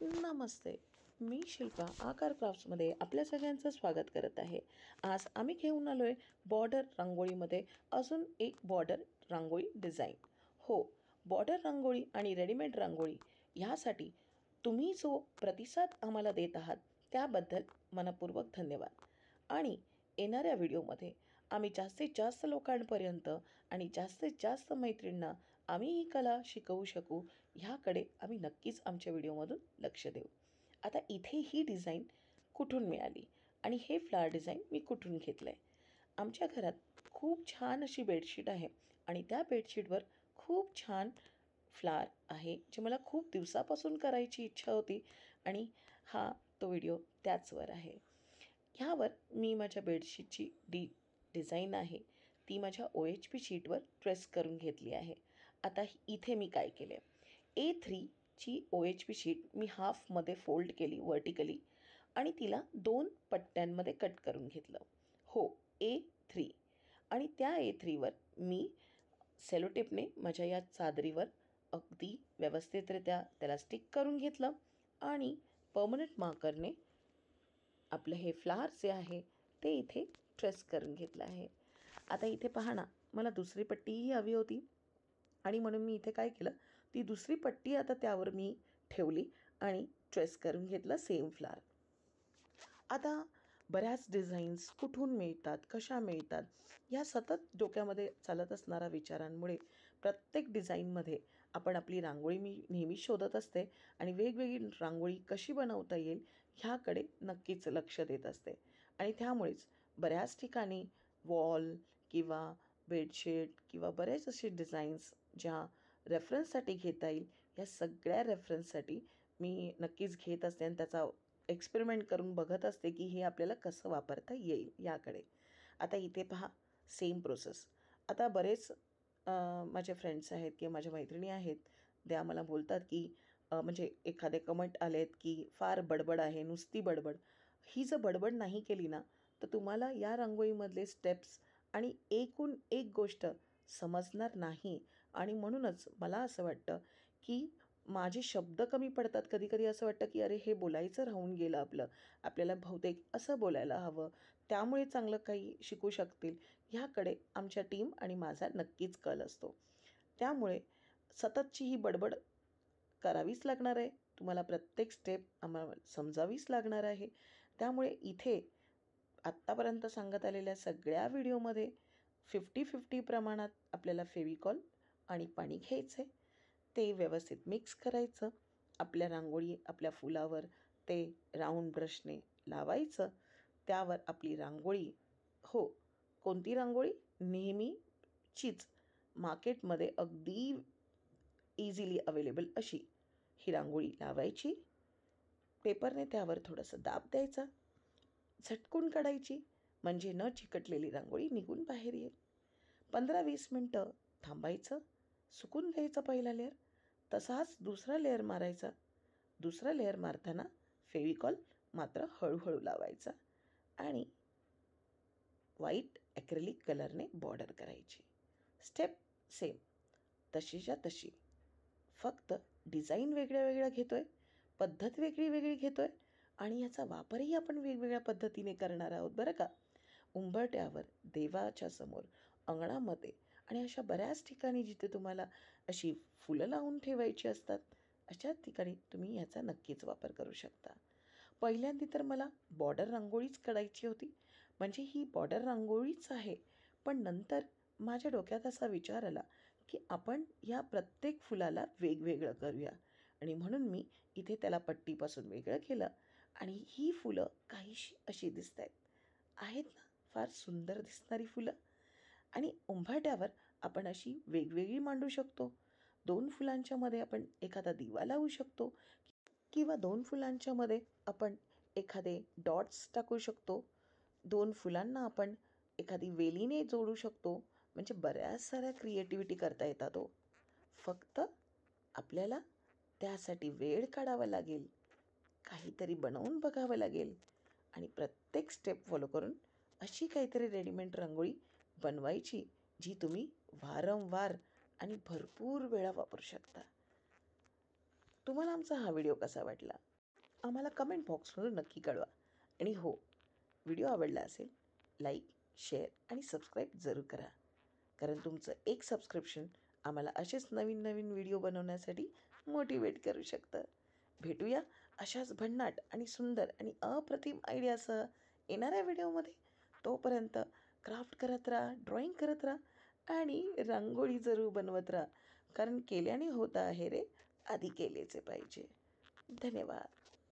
नमस्ते. मी शिल्पा आकार क्राफ्ट्समध्ये आपल्या सगळ्यांचं स्वागत करत आहे. आज आम्ही घेऊन आलो आहे बॉर्डर रांगोळीमध्ये अजून एक बॉर्डर रांगोळी डिझाईन. हो, बॉर्डर रांगोळी आणि रेडीमेड रांगोळी ह्यासाठी तुम्ही जो प्रतिसाद आम्हाला देत आहात त्याबद्दल मनपूर्वक धन्यवाद. आणि येणाऱ्या व्हिडिओमध्ये आम्ही जास्तीत जास्त लोकांपर्यंत आणि जास्तीत जास्त मैत्रिणींना आम्ही ही कला शिकवू शकू ह्याकडे आम्ही नक्कीच आमच्या व्हिडिओमधून लक्ष देऊ. आता इथे ही डिझाईन कुठून मिळाली आणि हे फ्लावर डिझाईन मी कुठून घेतलं आहे. आमच्या घरात खूप छान अशी बेडशीट आहे आणि त्या बेडशीटवर खूप छान फ्लावर आहे जे मला खूप दिवसापासून करायची इच्छा होती आणि तो व्हिडिओ त्याचवर आहे. ह्यावर मी माझ्या बेडशीटची डिझाईन आहे ती माझ्या OHP शीटवर ट्रेस करून घेतली आहे. आता इथे मी काय केले, A3ची OHP शीट मी हाफमध्ये फोल्ड केली वर्टिकली आणि तिला 2 पट्ट्यांमध्ये कट करून घेतलं. हो, A3. आणि त्या A3वर मी सेलोटेपने माझ्या या चादरीवर अगदी व्यवस्थितरित्या त्याला स्टिक करून घेतलं आणि परमनंट मार्करने आपलं हे फ्लावर जे आहे ते इथे ट्रेस करून घेतलं आहे. आता इथे पहा ना, मला दुसरी पट्टीही हवी होती आणि म्हणून मी इथे काय केलं, ती दुसरी पट्टी आता त्यावर मी ठेवली आणि ट्रेस करून घेतलं सेम फ्लावर. आता बऱ्याच डिझाईन्स कुठून मिळतात, कशा मिळतात, या सतत डोक्यामध्ये चालत असणाऱ्या विचारांमुळे प्रत्येक डिझाईनमध्ये आपण आपली रांगोळी मी नेहमी शोधत असते आणि वेगवेगळी रांगोळी कशी बनवता येईल ह्याकडे नक्कीच लक्ष देत असते. आणि त्यामुळेच बऱ्याच ठिकाणी वॉल किंवा बेडशीट किंवा बरेच असे डिझाईन्स ज्या रेफरन्ससाठी घेता येईल या सगळ्या रेफरन्ससाठी मी नक्कीच घेत असते आणि त्याचा एक्सपेरिमेंट करून बघत असते की हे आपल्याला कसं वापरता येईल याकडे. आता इथे पहा सेम प्रोसेस. आता बरेच माझे फ्रेंड्स आहेत किंवा माझ्या मैत्रिणी आहेत त्या मला बोलतात की म्हणजे एखादे कमेंट आलेत की फार बडबड आहे, नुसती बडबड. ही जर बडबड नाही केली ना तर तुम्हाला या रांगोळीमधले स्टेप्स आणि एकूण एक गोष्ट समजणार नाही. आणि म्हणूनच मला असं वाटतं की माझे शब्द कमी पडतात. कधी कधी असं वाटतं की अरे हे बोलायचं राहून गेलं आपल्याला बहुतेक असं बोलायला हवं, त्यामुळे चांगलं काही शिकू शकतील ह्याकडे आमच्या टीम आणि माझा नक्कीच कल असतो. त्यामुळे सततची ही बडबड करावीच लागणार आहे. तुम्हाला प्रत्येक स्टेप आम्हाला समजावीच लागणार आहे. त्यामुळे इथे आत्तापर्यंत सांगत आलेल्या सगळ्या व्हिडिओमध्ये 50-50 प्रमाणात आपल्याला फेविकॉल आणि पाणी घ्यायचं आहे. ते व्यवस्थित मिक्स करायचं. आपल्या रांगोळी आपल्या फुलावर ते राऊंड ब्रशने लावायचं. त्यावर आपली रांगोळी, हो, कोणती रांगोळी, नेहमीचीच मार्केटमध्ये अगदी इझिली अवेलेबल अशी ही रांगोळी लावायची. पेपरने त्यावर थोडंसं दाब द्यायचा, झटकून काढायची म्हणजे न चिकटलेली रांगोळी निघून बाहेर येईल. 15-20 मिनटं थांबायचं, सुकून घ्यायचा पहिला लेअर, तसाच दुसरा लेअर मारायचा. दुसरा लेअर मारताना फेविकॉल मात्र हळूहळू लावायचा आणि व्हाईट ॲक्रेलिक कलरने बॉर्डर करायची. स्टेप सेम तशीच्या तशी, फक्त डिझाईन वेगळ्या वेगळ्या घेतो आहे, पद्धत वेगळी वेगळी घेतो आहे आणि याचा वापरही आपण वेगवेगळ्या पद्धतीने करणार आहोत बरं का. उंबरट्यावर, देवाच्या समोर, अंगणामध्ये आणि अशा बऱ्याच ठिकाणी जिथे तुम्हाला अशी फुलं लावून ठेवायची असतात अशा ठिकाणी तुम्ही याचा नक्कीच वापर करू शकता. पहिल्यांदा तर मला बॉर्डर रांगोळीच काढायची होती, म्हणजे ही बॉर्डर रांगोळीच आहे. पण नंतर माझ्या डोक्यात असा विचार आला की आपण या प्रत्येक फुलाला वेगवेगळं करूया आणि म्हणून मी इथे त्याला पट्टीपासून वेगळं केलं आणि ही फुलं काहीशी अशी दिसत आहेत ना, फार सुंदर दिसणारी फुलं. आणि उंबरठ्यावर आपण अशी वेगवेगळी मांडू शकतो. 2 फुलांच्या मध्ये आपण एखादा दिवा लावू शकतो किंवा 2 फुलांच्या मध्ये आपण एखादे डॉट्स टाकू शकतो. 2 फुलांना आपण एखादी वेलीने जोडू शकतो. म्हणजे बऱ्याच साऱ्या क्रिएटिव्हिटी करता येतात हो. फक्त आपल्याला त्यासाठी वेळ काढावा लागेल, काहीतरी बनवून बघावं लागेल आणि प्रत्येक स्टेप फॉलो करून अशी काहीतरी रेडीमेड रांगोळी बनवायची जी तुम्ही वारंवार आणि भरपूर वेळा वापरू शकता. तुम्हाला आमचा हा व्हिडिओ कसा वाटला आम्हाला कमेंट बॉक्समधून नक्की कळवा. आणि हो, व्हिडिओ आवडला असेल लाईक, शेअर आणि सबस्क्राईब जरूर करा. कारण तुमचं एक सबस्क्रिप्शन आम्हाला असेच नवीन नवीन व्हिडिओ बनवण्यासाठी मोटिवेट करू शकतं. भेटूया अशाच भन्नाट आणि सुंदर आणि अप्रतिम आयडियासह येणाऱ्या व्हिडिओमध्ये. तोपर्यंत क्राफ्ट करत राहा, ड्रॉईंग करत राहा आणि रांगोळी जरूर बनवत राहा. कारण केल्याने होतं आहे रे, आधी केलेचे पाहिजे. धन्यवाद.